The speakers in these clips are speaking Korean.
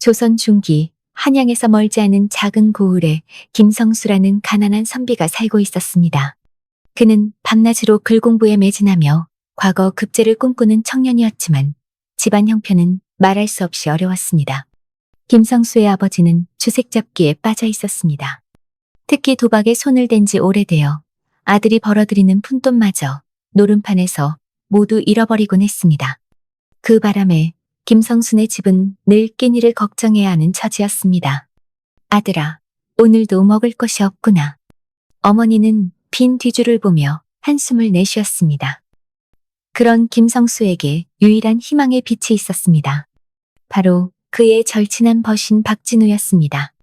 조선 중기 한양에서 멀지 않은 작은 고을에 김성수라는 가난한 선비가 살고 있었습니다. 그는 밤낮으로 글공부에 매진하며 과거 급제를 꿈꾸는 청년이었지만 집안 형편은 말할 수 없이 어려웠습니다. 김성수의 아버지는 주색잡기에 빠져 있었습니다. 특히 도박에 손을 댄 지 오래되어 아들이 벌어들이는 푼돈마저 노름판에서 모두 잃어버리곤 했습니다. 그 바람에 김성순의 집은 늘 끼니를 걱정해야 하는 처지였습니다. 아들아, 오늘도 먹을 것이 없구나. 어머니는 빈 뒤주를 보며 한숨을 내쉬었습니다. 그런 김성수에게 유일한 희망의 빛이 있었습니다. 바로 그의 절친한 벗인 박진우였습니다.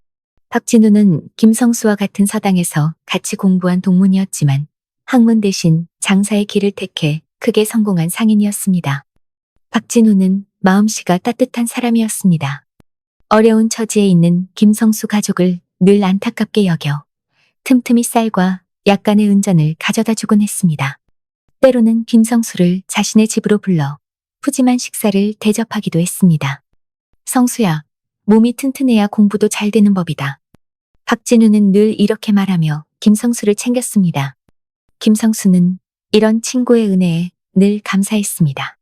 박진우는 김성수와 같은 서당에서 같이 공부한 동문이었지만 학문 대신 장사의 길을 택해 크게 성공한 상인이었습니다. 박진우는 마음씨가 따뜻한 사람이었습니다. 어려운 처지에 있는 김성수 가족을 늘 안타깝게 여겨 틈틈이 쌀과 약간의 은전을 가져다 주곤 했습니다. 때로는 김성수를 자신의 집으로 불러 푸짐한 식사를 대접하기도 했습니다. 성수야, 몸이 튼튼해야 공부도 잘 되는 법이다. 박진우는 늘 이렇게 말하며 김성수를 챙겼습니다. 김성수는 이런 친구의 은혜에 늘 감사했습니다.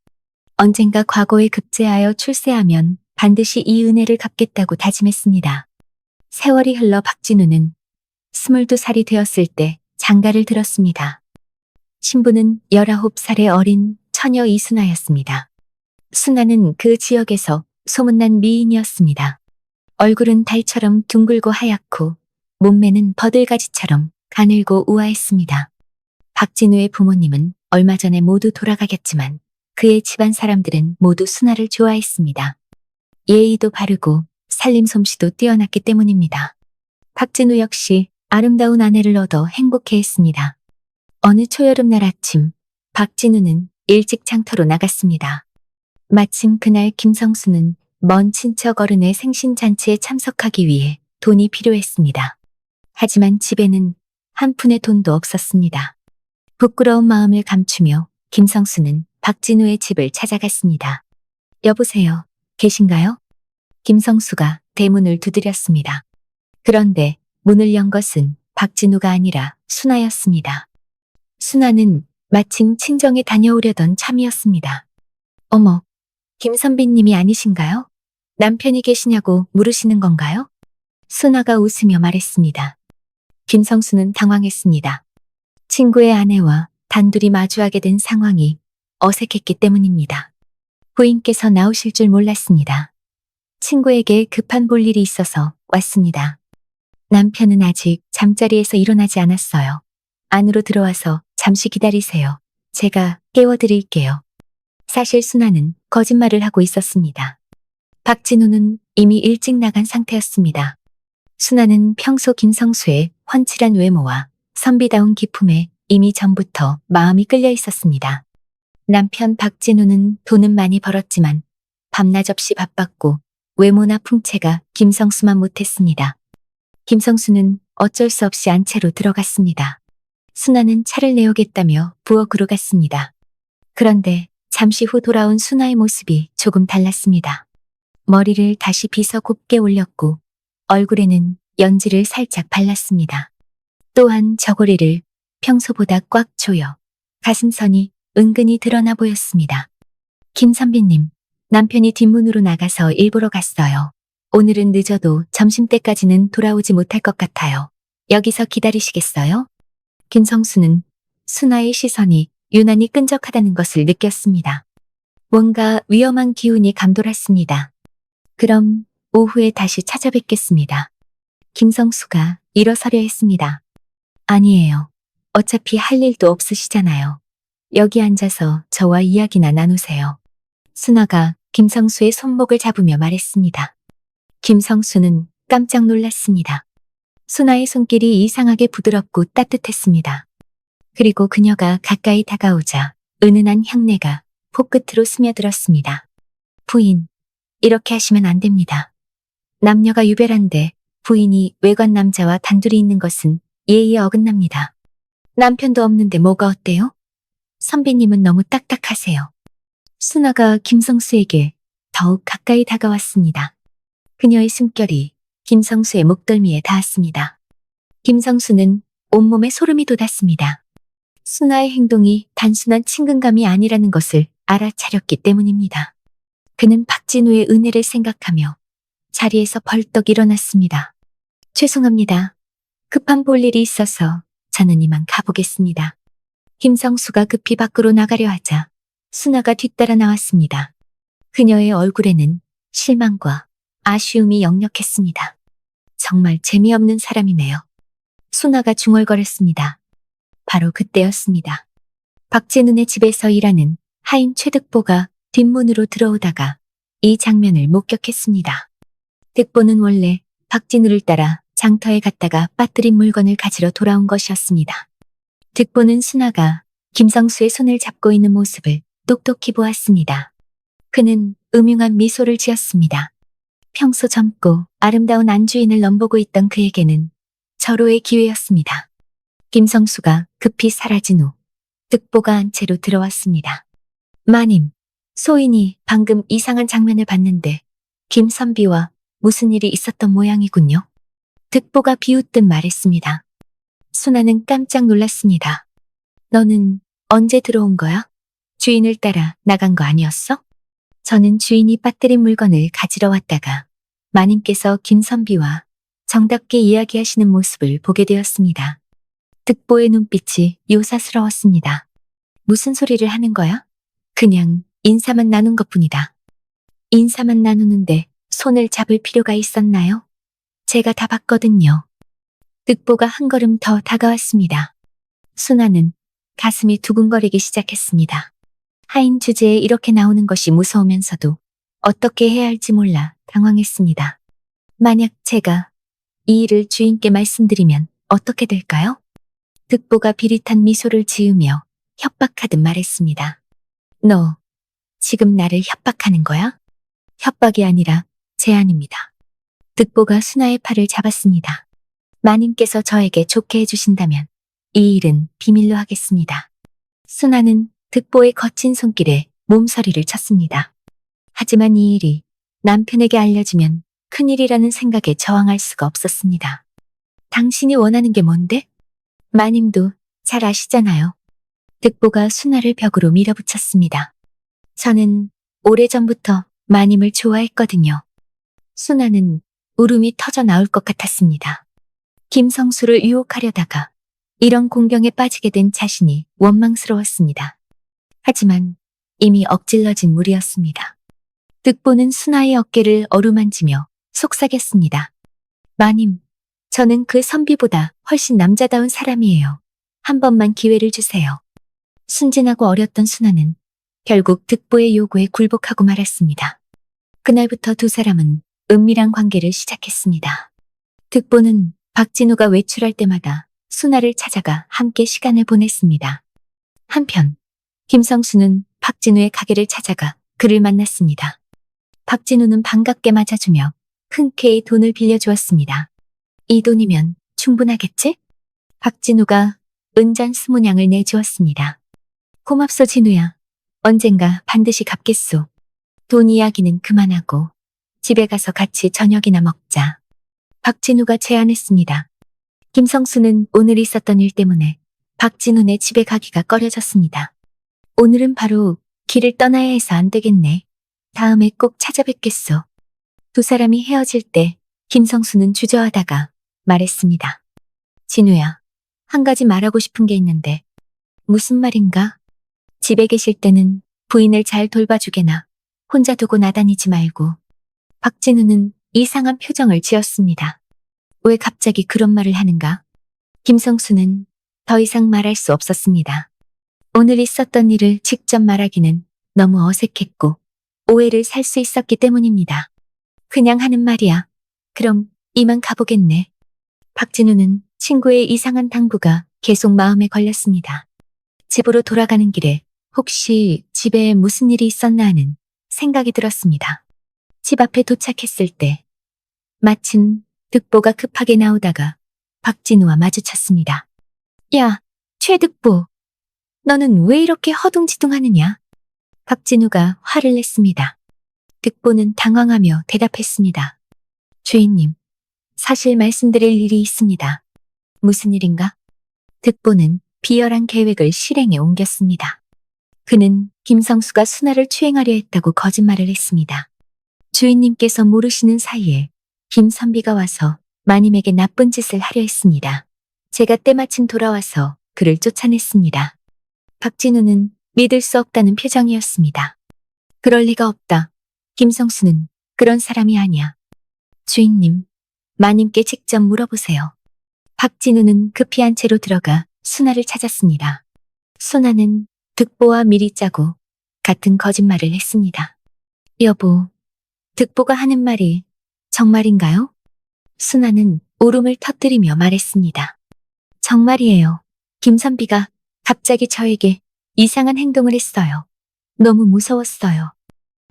언젠가 과거에 급제하여 출세하면 반드시 이 은혜를 갚겠다고 다짐했습니다. 세월이 흘러 박진우는 22살이 되었을 때 장가를 들었습니다. 신부는 19살의 어린 처녀 이순아였습니다. 순아는 그 지역에서 소문난 미인이었습니다. 얼굴은 달처럼 둥글고 하얗고 몸매는 버들가지처럼 가늘고 우아했습니다. 박진우의 부모님은 얼마 전에 모두 돌아가겠지만 그의 집안 사람들은 모두 순아를 좋아했습니다. 예의도 바르고 살림 솜씨도 뛰어났기 때문입니다. 박진우 역시 아름다운 아내를 얻어 행복해했습니다. 어느 초여름날 아침, 박진우는 일찍 장터로 나갔습니다. 마침 그날 김성수는 먼 친척 어른의 생신잔치에 참석하기 위해 돈이 필요했습니다. 하지만 집에는 한 푼의 돈도 없었습니다. 부끄러운 마음을 감추며 김성수는 박진우의 집을 찾아갔습니다. 여보세요, 계신가요? 김성수가 대문을 두드렸습니다. 그런데 문을 연 것은 박진우가 아니라 순아였습니다. 순아는 마침 친정에 다녀오려던 참이었습니다. 어머, 김 선비님이 아니신가요? 남편이 계시냐고 물으시는 건가요? 순아가 웃으며 말했습니다. 김성수는 당황했습니다. 친구의 아내와 단둘이 마주하게 된 상황이 어색했기 때문입니다. 부인께서 나오실 줄 몰랐습니다. 친구에게 급한 볼일이 있어서 왔습니다. 남편은 아직 잠자리에서 일어나지 않았어요. 안으로 들어와서 잠시 기다리세요. 제가 깨워드릴게요. 사실 순아는 거짓말을 하고 있었습니다. 박진우는 이미 일찍 나간 상태였습니다. 순아는 평소 김성수의 훤칠한 외모와 선비다운 기품에 이미 전부터 마음이 끌려 있었습니다. 남편 박진우는 돈은 많이 벌었지만 밤낮 없이 바빴고 외모나 풍채가 김성수만 못했습니다. 김성수는 어쩔 수 없이 안채로 들어갔습니다. 순아는 차를 내오겠다며 부엌으로 갔습니다. 그런데 잠시 후 돌아온 순아의 모습이 조금 달랐습니다. 머리를 다시 빗어 곱게 올렸고 얼굴에는 연지를 살짝 발랐습니다. 또한 저고리를 평소보다 꽉 조여 가슴선이 은근히 드러나 보였습니다. 김 선비님, 남편이 뒷문으로 나가서 일보러 갔어요. 오늘은 늦어도 점심때까지는 돌아오지 못할 것 같아요. 여기서 기다리시겠어요? 김성수는 순아의 시선이 유난히 끈적하다는 것을 느꼈습니다. 뭔가 위험한 기운이 감돌았습니다. 그럼 오후에 다시 찾아뵙겠습니다. 김성수가 일어서려 했습니다. 아니에요. 어차피 할 일도 없으시잖아요. 여기 앉아서 저와 이야기나 나누세요. 순아가 김성수의 손목을 잡으며 말했습니다. 김성수는 깜짝 놀랐습니다. 순아의 손길이 이상하게 부드럽고 따뜻했습니다. 그리고 그녀가 가까이 다가오자 은은한 향내가 코끝으로 스며들었습니다. 부인, 이렇게 하시면 안 됩니다. 남녀가 유별한데 부인이 외관 남자와 단둘이 있는 것은 예의에 어긋납니다. 남편도 없는데 뭐가 어때요? 선비님은 너무 딱딱하세요. 순아가 김성수에게 더욱 가까이 다가왔습니다. 그녀의 숨결이 김성수의 목덜미에 닿았습니다. 김성수는 온몸에 소름이 돋았습니다. 순아의 행동이 단순한 친근감이 아니라는 것을 알아차렸기 때문입니다. 그는 박진우의 은혜를 생각하며 자리에서 벌떡 일어났습니다. 죄송합니다. 급한 볼 일이 있어서 저는 이만 가보겠습니다. 김성수가 급히 밖으로 나가려 하자 순아가 뒤따라 나왔습니다. 그녀의 얼굴에는 실망과 아쉬움이 역력했습니다. 정말 재미없는 사람이네요. 순아가 중얼거렸습니다. 바로 그때였습니다. 박진훈의 집에서 일하는 하인 최득보가 뒷문으로 들어오다가 이 장면을 목격했습니다. 득보는 원래 박진우를 따라 장터에 갔다가 빠뜨린 물건을 가지러 돌아온 것이었습니다. 득보는 순아가 김성수의 손을 잡고 있는 모습을 똑똑히 보았습니다. 그는 음흉한 미소를 지었습니다. 평소 젊고 아름다운 안주인을 넘보고 있던 그에게는 절호의 기회였습니다. 김성수가 급히 사라진 후 득보가 한 채로 들어왔습니다. 마님, 소인이 방금 이상한 장면을 봤는데 김선비와 무슨 일이 있었던 모양이군요. 득보가 비웃듯 말했습니다. 순아는 깜짝 놀랐습니다. 너는 언제 들어온 거야? 주인을 따라 나간 거 아니었어? 저는 주인이 빠뜨린 물건을 가지러 왔다가 마님께서 김선비와 정답게 이야기하시는 모습을 보게 되었습니다. 득보의 눈빛이 요사스러웠습니다. 무슨 소리를 하는 거야? 그냥 인사만 나눈 것뿐이다. 인사만 나누는데 손을 잡을 필요가 있었나요? 제가 다 봤거든요. 득보가 한 걸음 더 다가왔습니다. 순아는 가슴이 두근거리기 시작했습니다. 하인 주제에 이렇게 나오는 것이 무서우면서도 어떻게 해야 할지 몰라 당황했습니다. 만약 제가 이 일을 주인께 말씀드리면 어떻게 될까요? 득보가 비릿한 미소를 지으며 협박하듯 말했습니다. 너 지금 나를 협박하는 거야? 협박이 아니라 제안입니다. 득보가 순아의 팔을 잡았습니다. 마님께서 저에게 좋게 해주신다면 이 일은 비밀로 하겠습니다. 순아는 득보의 거친 손길에 몸서리를 쳤습니다. 하지만 이 일이 남편에게 알려지면 큰일이라는 생각에 저항할 수가 없었습니다. 당신이 원하는 게 뭔데? 마님도 잘 아시잖아요. 득보가 순아를 벽으로 밀어붙였습니다. 저는 오래전부터 마님을 좋아했거든요. 순아는 울음이 터져 나올 것 같았습니다. 김성수를 유혹하려다가 이런 공경에 빠지게 된 자신이 원망스러웠습니다. 하지만 이미 엎질러진 물이었습니다. 득보는 순아의 어깨를 어루만지며 속삭였습니다. 마님, 저는 그 선비보다 훨씬 남자다운 사람이에요. 한 번만 기회를 주세요. 순진하고 어렸던 순아는 결국 득보의 요구에 굴복하고 말았습니다. 그날부터 두 사람은 은밀한 관계를 시작했습니다. 득보는 박진우가 외출할 때마다 순아를 찾아가 함께 시간을 보냈습니다. 한편 김성수는 박진우의 가게를 찾아가 그를 만났습니다. 박진우는 반갑게 맞아주며 흔쾌히 돈을 빌려주었습니다. 이 돈이면 충분하겠지? 박진우가 은잔 20냥을 내주었습니다. 고맙소 진우야. 언젠가 반드시 갚겠소. 돈 이야기는 그만하고 집에 가서 같이 저녁이나 먹자. 박진우가 제안했습니다. 김성수는 오늘 있었던 일 때문에 박진우네 집에 가기가 꺼려졌습니다. 오늘은 바로 길을 떠나야 해서 안 되겠네. 다음에 꼭 찾아뵙겠소. 두 사람이 헤어질 때 김성수는 주저하다가 말했습니다. 진우야, 한 가지 말하고 싶은 게 있는데 무슨 말인가? 집에 계실 때는 부인을 잘 돌봐주게나 혼자 두고 나다니지 말고. 박진우는 이상한 표정을 지었습니다. 왜 갑자기 그런 말을 하는가? 김성수는 더 이상 말할 수 없었습니다. 오늘 있었던 일을 직접 말하기는 너무 어색했고 오해를 살 수 있었기 때문입니다. 그냥 하는 말이야. 그럼 이만 가보겠네. 박진우는 친구의 이상한 당부가 계속 마음에 걸렸습니다. 집으로 돌아가는 길에 혹시 집에 무슨 일이 있었나 하는 생각이 들었습니다. 집 앞에 도착했을 때 마침 득보가 급하게 나오다가 박진우와 마주쳤습니다. 야, 최득보. 너는 왜 이렇게 허둥지둥하느냐? 박진우가 화를 냈습니다. 득보는 당황하며 대답했습니다. 주인님, 사실 말씀드릴 일이 있습니다. 무슨 일인가? 득보는 비열한 계획을 실행에 옮겼습니다. 그는 김성수가 순화를 추행하려 했다고 거짓말을 했습니다. 주인님께서 모르시는 사이에 김선비가 와서 마님에게 나쁜 짓을 하려 했습니다. 제가 때마침 돌아와서 그를 쫓아냈습니다. 박진우는 믿을 수 없다는 표정이었습니다. 그럴 리가 없다. 김성수는 그런 사람이 아니야. 주인님, 마님께 직접 물어보세요. 박진우는 급히 한 채로 들어가 순화를 찾았습니다. 순화는 득보와 미리 짜고 같은 거짓말을 했습니다. 여보, 득보가 하는 말이 정말인가요? 순화는 울음을 터뜨리며 말했습니다. 정말이에요. 김선비가 갑자기 저에게 이상한 행동을 했어요. 너무 무서웠어요.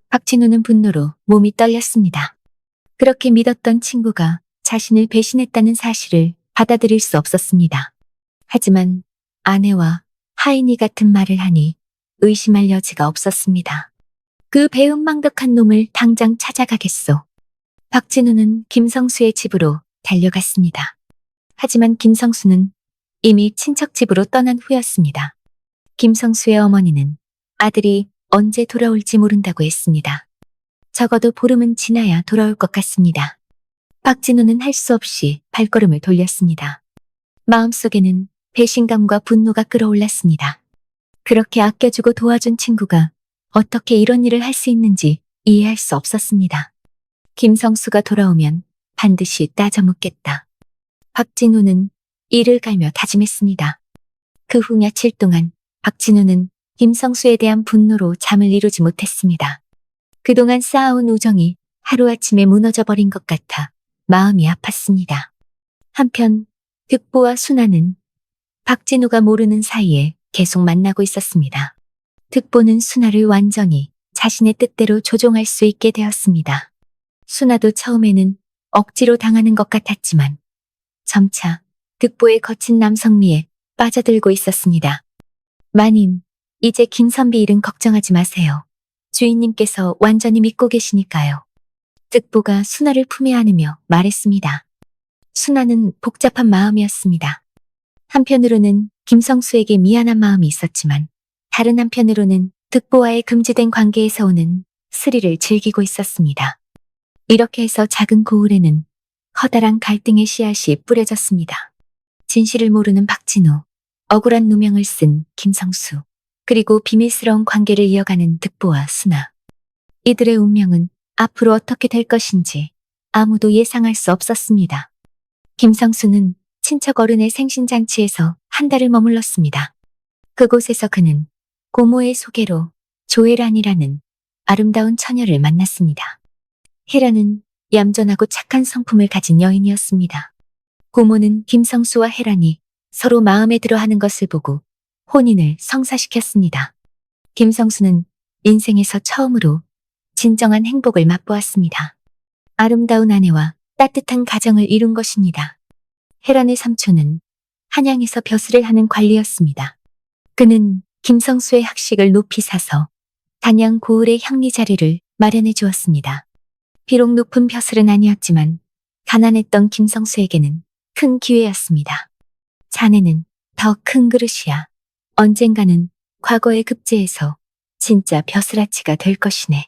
박진우는 분노로 몸이 떨렸습니다. 그렇게 믿었던 친구가 자신을 배신했다는 사실을 받아들일 수 없었습니다. 하지만 아내와 하인이 같은 말을 하니 의심할 여지가 없었습니다. 그 배은망덕한 놈을 당장 찾아가겠소. 박진우는 김성수의 집으로 달려갔습니다. 하지만 김성수는 이미 친척 집으로 떠난 후였습니다. 김성수의 어머니는 아들이 언제 돌아올지 모른다고 했습니다. 적어도 보름은 지나야 돌아올 것 같습니다. 박진우는 할 수 없이 발걸음을 돌렸습니다. 마음속에는 배신감과 분노가 끌어올랐습니다. 그렇게 아껴주고 도와준 친구가 어떻게 이런 일을 할 수 있는지 이해할 수 없었습니다. 김성수가 돌아오면 반드시 따져 묻겠다. 박진우는 이를 갈며 다짐했습니다. 그 후 며칠 동안 박진우는 김성수에 대한 분노로 잠을 이루지 못했습니다. 그동안 쌓아온 우정이 하루아침에 무너져버린 것 같아 마음이 아팠습니다. 한편 득보와 순화는 박진우가 모르는 사이에 계속 만나고 있었습니다. 득보는 순화를 완전히 자신의 뜻대로 조종할 수 있게 되었습니다. 순화도 처음에는 억지로 당하는 것 같았지만 점차 득보의 거친 남성미에 빠져들고 있었습니다. 마님, 이제 김선비 일은 걱정하지 마세요. 주인님께서 완전히 믿고 계시니까요. 득보가 순화를 품에 안으며 말했습니다. 순화는 복잡한 마음이었습니다. 한편으로는 김성수에게 미안한 마음이 있었지만 다른 한편으로는 득보와의 금지된 관계에서 오는 스릴을 즐기고 있었습니다. 이렇게 해서 작은 고을에는 커다란 갈등의 씨앗이 뿌려졌습니다. 진실을 모르는 박진우, 억울한 누명을 쓴 김성수, 그리고 비밀스러운 관계를 이어가는 득보와 순화. 이들의 운명은 앞으로 어떻게 될 것인지 아무도 예상할 수 없었습니다. 김성수는 친척 어른의 생신잔치에서 한 달을 머물렀습니다. 그곳에서 그는 고모의 소개로 조혜란이라는 아름다운 처녀를 만났습니다. 혜란은 얌전하고 착한 성품을 가진 여인이었습니다. 고모는 김성수와 혜란이 서로 마음에 들어하는 것을 보고 혼인을 성사시켰습니다. 김성수는 인생에서 처음으로 진정한 행복을 맛보았습니다. 아름다운 아내와 따뜻한 가정을 이룬 것입니다. 혜란의 삼촌은 한양에서 벼슬을 하는 관리였습니다. 그는 김성수의 학식을 높이 사서 단양 고을의 향리 자리를 마련해 주었습니다. 비록 높은 벼슬은 아니었지만 가난했던 김성수에게는 큰 기회였습니다. 자네는 더 큰 그릇이야. 언젠가는 과거의 급제에서 진짜 벼슬아치가 될 것이네.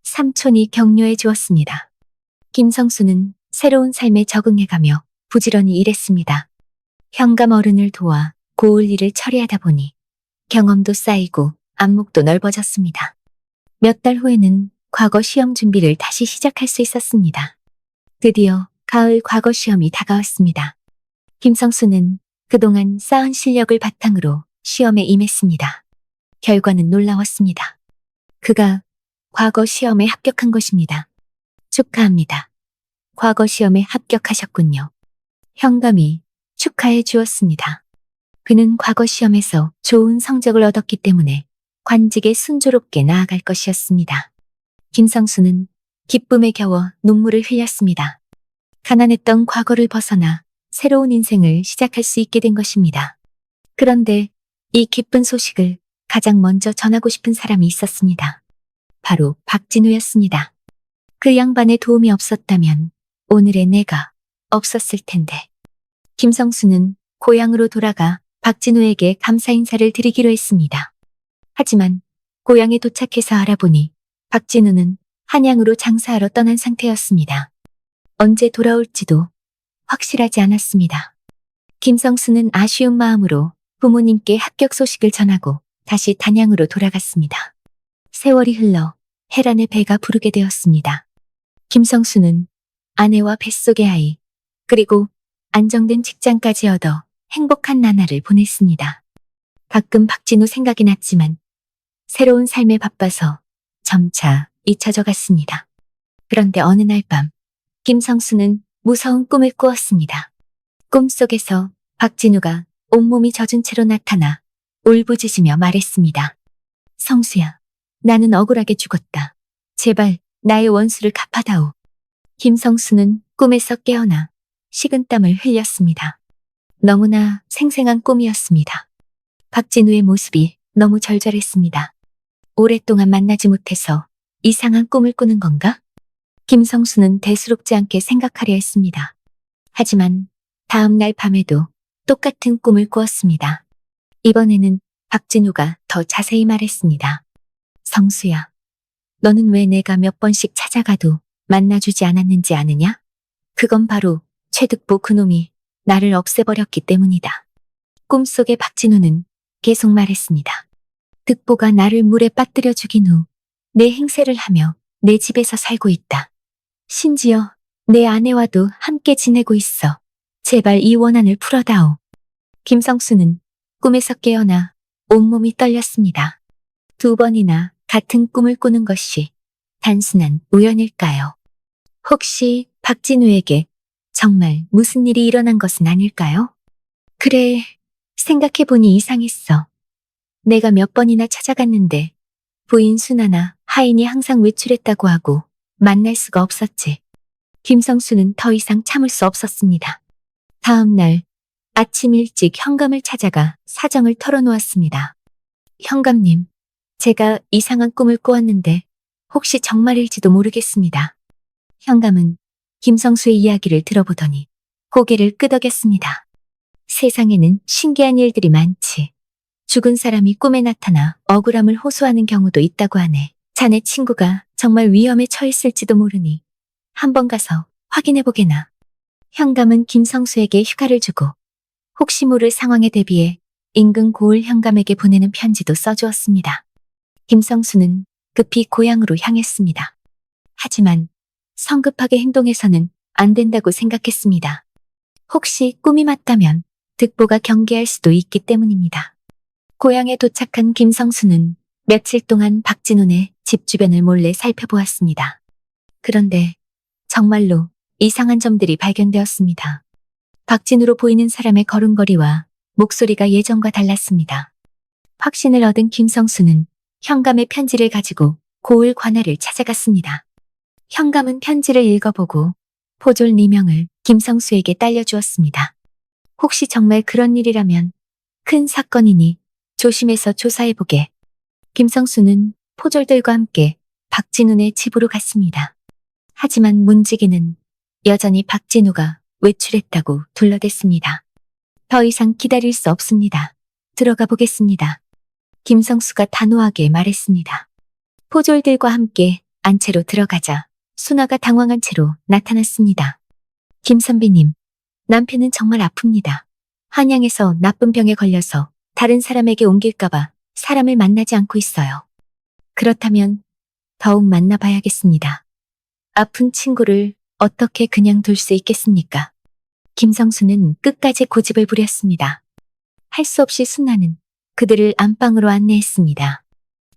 삼촌이 격려해 주었습니다. 김성수는 새로운 삶에 적응해가며 부지런히 일했습니다. 현감 어른을 도와 고을 일을 처리하다 보니 경험도 쌓이고 안목도 넓어졌습니다. 몇 달 후에는 과거 시험 준비를 다시 시작할 수 있었습니다. 드디어 가을 과거 시험이 다가왔습니다. 김성수는 그동안 쌓은 실력을 바탕으로 시험에 임했습니다. 결과는 놀라웠습니다. 그가 과거 시험에 합격한 것입니다. 축하합니다. 과거 시험에 합격하셨군요. 현감이 축하해 주었습니다. 그는 과거 시험에서 좋은 성적을 얻었기 때문에 관직에 순조롭게 나아갈 것이었습니다. 김성수는 기쁨에 겨워 눈물을 흘렸습니다. 가난했던 과거를 벗어나 새로운 인생을 시작할 수 있게 된 것입니다. 그런데 이 기쁜 소식을 가장 먼저 전하고 싶은 사람이 있었습니다. 바로 박진우였습니다. 그 양반의 도움이 없었다면 오늘의 내가 없었을 텐데. 김성수는 고향으로 돌아가 박진우에게 감사 인사를 드리기로 했습니다. 하지만 고향에 도착해서 알아보니 박진우는 한양으로 장사하러 떠난 상태였습니다. 언제 돌아올지도 확실하지 않았습니다. 김성수는 아쉬운 마음으로 부모님께 합격 소식을 전하고 다시 단양으로 돌아갔습니다. 세월이 흘러 해란의 배가 부르게 되었습니다. 김성수는 아내와 뱃속의 아이, 그리고 안정된 직장까지 얻어 행복한 나날을 보냈습니다. 가끔 박진우 생각이 났지만 새로운 삶에 바빠서 점차 잊혀져 갔습니다. 그런데 어느 날 밤, 김성수는 무서운 꿈을 꾸었습니다. 꿈속에서 박진우가 온몸이 젖은 채로 나타나 울부짖으며 말했습니다. 성수야, 나는 억울하게 죽었다. 제발 나의 원수를 갚아다오. 김성수는 꿈에서 깨어나 식은땀을 흘렸습니다. 너무나 생생한 꿈이었습니다. 박진우의 모습이 너무 절절했습니다. 오랫동안 만나지 못해서 이상한 꿈을 꾸는 건가? 김성수는 대수롭지 않게 생각하려 했습니다. 하지만 다음 날 밤에도 똑같은 꿈을 꾸었습니다. 이번에는 박진우가 더 자세히 말했습니다. 성수야, 너는 왜 내가 몇 번씩 찾아가도 만나주지 않았는지 아느냐? 그건 바로 최득보 그놈이 나를 없애버렸기 때문이다. 꿈속의 박진우는 계속 말했습니다. 득보가 나를 물에 빠뜨려 죽인 후 내 행세를 하며 내 집에서 살고 있다. 심지어 내 아내와도 함께 지내고 있어. 제발 이 원한을 풀어다오. 김성수는 꿈에서 깨어나 온몸이 떨렸습니다. 2번이나 같은 꿈을 꾸는 것이 단순한 우연일까요? 혹시 박진우에게 정말 무슨 일이 일어난 것은 아닐까요? 그래, 생각해보니 이상했어. 내가 몇 번이나 찾아갔는데 부인 순아나 하인이 항상 외출했다고 하고 만날 수가 없었지. 김성수는 더 이상 참을 수 없었습니다. 다음 날 아침 일찍 현감을 찾아가 사정을 털어놓았습니다. 현감님, 제가 이상한 꿈을 꾸었는데 혹시 정말일지도 모르겠습니다. 현감은 김성수의 이야기를 들어보더니 고개를 끄덕였습니다. 세상에는 신기한 일들이 많지. 죽은 사람이 꿈에 나타나 억울함을 호소하는 경우도 있다고 하네. 자네 친구가 정말 위험에 처했을지도 모르니 한번 가서 확인해보게나. 현감은 김성수에게 휴가를 주고 혹시 모를 상황에 대비해 인근 고을 현감에게 보내는 편지도 써주었습니다. 김성수는 급히 고향으로 향했습니다. 하지만 성급하게 행동해서는 안 된다고 생각했습니다. 혹시 꿈이 맞다면 득보가 경계할 수도 있기 때문입니다. 고향에 도착한 김성수는 며칠 동안 박진훈의 집 주변을 몰래 살펴보았습니다. 그런데 정말로 이상한 점들이 발견되었습니다. 박진우로 보이는 사람의 걸음걸이와 목소리가 예전과 달랐습니다. 확신을 얻은 김성수는 현감의 편지를 가지고 고을 관할을 찾아갔습니다. 현감은 편지를 읽어보고 포졸 4명을 김성수에게 딸려주었습니다. 혹시 정말 그런 일이라면 큰 사건이니 조심해서 조사해보게. 김성수는 포졸들과 함께 박진훈의 집으로 갔습니다. 하지만 문지기는 여전히 박진우가 외출했다고 둘러댔습니다. 더 이상 기다릴 수 없습니다. 들어가 보겠습니다. 김성수가 단호하게 말했습니다. 포졸들과 함께 안채로 들어가자 순아가 당황한 채로 나타났습니다. 김 선배님, 남편은 정말 아픕니다. 한양에서 나쁜 병에 걸려서 다른 사람에게 옮길까봐 사람을 만나지 않고 있어요. 그렇다면 더욱 만나봐야겠습니다. 아픈 친구를 어떻게 그냥 둘 수 있겠습니까? 김성수는 끝까지 고집을 부렸습니다. 할 수 없이 순아는 그들을 안방으로 안내했습니다.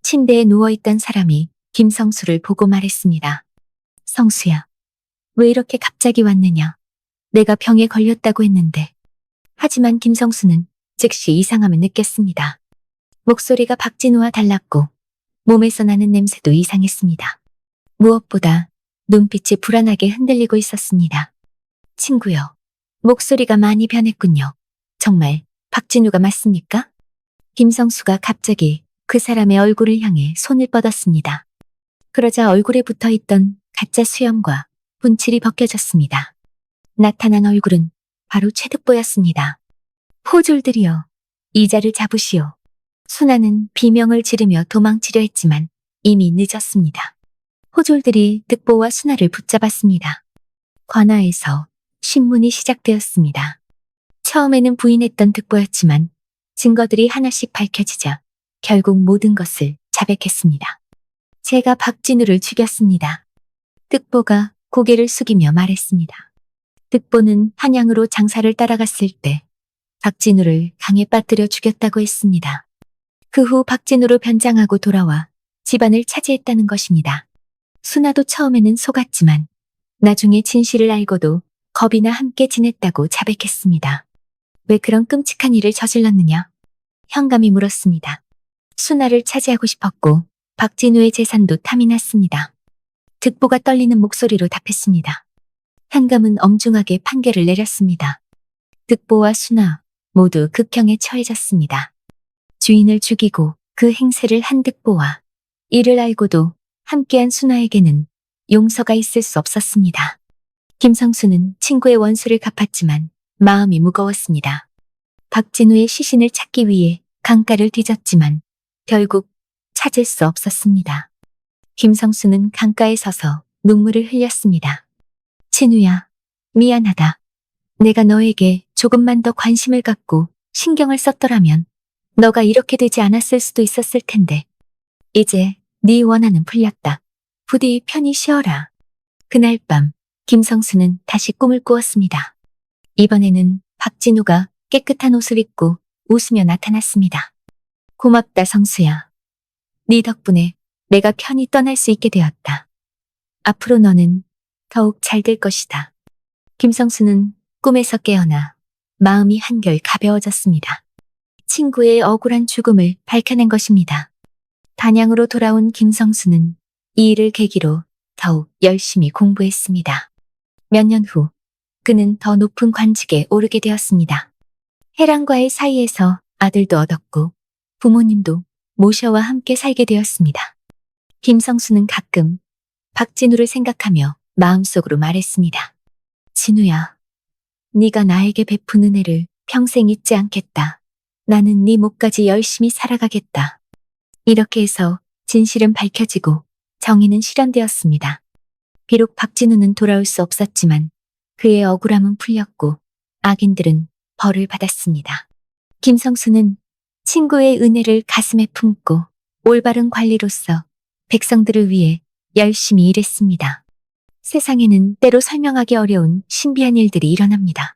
침대에 누워있던 사람이 김성수를 보고 말했습니다. 성수야, 왜 이렇게 갑자기 왔느냐? 내가 병에 걸렸다고 했는데. 하지만 김성수는 즉시 이상함을 느꼈습니다. 목소리가 박진우와 달랐고 몸에서 나는 냄새도 이상했습니다. 무엇보다 눈빛이 불안하게 흔들리고 있었습니다. 친구요, 목소리가 많이 변했군요. 정말 박진우가 맞습니까? 김성수가 갑자기 그 사람의 얼굴을 향해 손을 뻗었습니다. 그러자 얼굴에 붙어있던 가짜 수염과 분칠이 벗겨졌습니다. 나타난 얼굴은 바로 최득보였습니다. 포졸들이여, 이자를 잡으시오. 순아는 비명을 지르며 도망치려 했지만 이미 늦었습니다. 포졸들이 득보와 순아를 붙잡았습니다. 관아에서 신문이 시작되었습니다. 처음에는 부인했던 득보였지만 증거들이 하나씩 밝혀지자 결국 모든 것을 자백했습니다. 제가 박진우를 죽였습니다. 득보가 고개를 숙이며 말했습니다. 득보는 한양으로 장사를 따라갔을 때 박진우를 강에 빠뜨려 죽였다고 했습니다. 그 후 박진우로 변장하고 돌아와 집안을 차지했다는 것입니다. 순아도 처음에는 속았지만 나중에 진실을 알고도 겁이나 함께 지냈다고 자백했습니다. 왜 그런 끔찍한 일을 저질렀느냐? 현감이 물었습니다. 순아를 차지하고 싶었고 박진우의 재산도 탐이 났습니다. 득보가 떨리는 목소리로 답했습니다. 현감은 엄중하게 판결을 내렸습니다. 득보와 순아 모두 극형에 처해졌습니다. 주인을 죽이고 그 행세를 한 득보와 이를 알고도 함께한 순아에게는 용서가 있을 수 없었습니다. 김성수는 친구의 원수를 갚았지만 마음이 무거웠습니다. 박진우의 시신을 찾기 위해 강가를 뒤졌지만 결국 찾을 수 없었습니다. 김성수는 강가에 서서 눈물을 흘렸습니다. 진우야, 미안하다. 내가 너에게 조금만 더 관심을 갖고 신경을 썼더라면 너가 이렇게 되지 않았을 수도 있었을 텐데. 이제 네 원한은 풀렸다. 부디 편히 쉬어라. 그날 밤 김성수는 다시 꿈을 꾸었습니다. 이번에는 박진우가 깨끗한 옷을 입고 웃으며 나타났습니다. 고맙다 성수야. 네 덕분에 내가 편히 떠날 수 있게 되었다. 앞으로 너는 더욱 잘 될 것이다. 김성수는 꿈에서 깨어나 마음이 한결 가벼워졌습니다. 친구의 억울한 죽음을 밝혀낸 것입니다. 단양으로 돌아온 김성수는 이 일을 계기로 더욱 열심히 공부했습니다. 몇 년 후 그는 더 높은 관직에 오르게 되었습니다. 해랑과의 사이에서 아들도 얻었고 부모님도 모셔와 함께 살게 되었습니다. 김성수는 가끔 박진우를 생각하며 마음속으로 말했습니다. 진우야, 네가 나에게 베푼 은혜를 평생 잊지 않겠다. 나는 네 목까지 열심히 살아가겠다. 이렇게 해서 진실은 밝혀지고 정의는 실현되었습니다. 비록 박진우는 돌아올 수 없었지만 그의 억울함은 풀렸고 악인들은 벌을 받았습니다. 김성수는 친구의 은혜를 가슴에 품고 올바른 관리로서 백성들을 위해 열심히 일했습니다. 세상에는 때로 설명하기 어려운 신비한 일들이 일어납니다.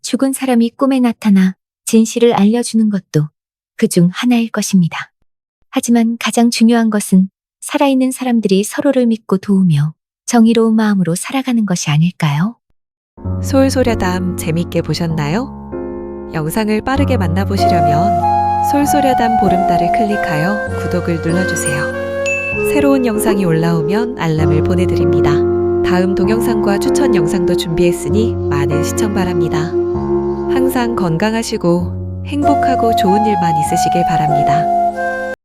죽은 사람이 꿈에 나타나 진실을 알려주는 것도 그중 하나일 것입니다. 하지만 가장 중요한 것은 살아있는 사람들이 서로를 믿고 도우며 정의로운 마음으로 살아가는 것이 아닐까요? 솔솔야담 재밌게 보셨나요? 영상을 빠르게 만나보시려면 솔솔야담 보름달을 클릭하여 구독을 눌러주세요. 새로운 영상이 올라오면 알람을 보내드립니다. 다음 동영상과 추천 영상도 준비했으니 많은 시청 바랍니다. 항상 건강하시고 행복하고 좋은 일만 있으시길 바랍니다.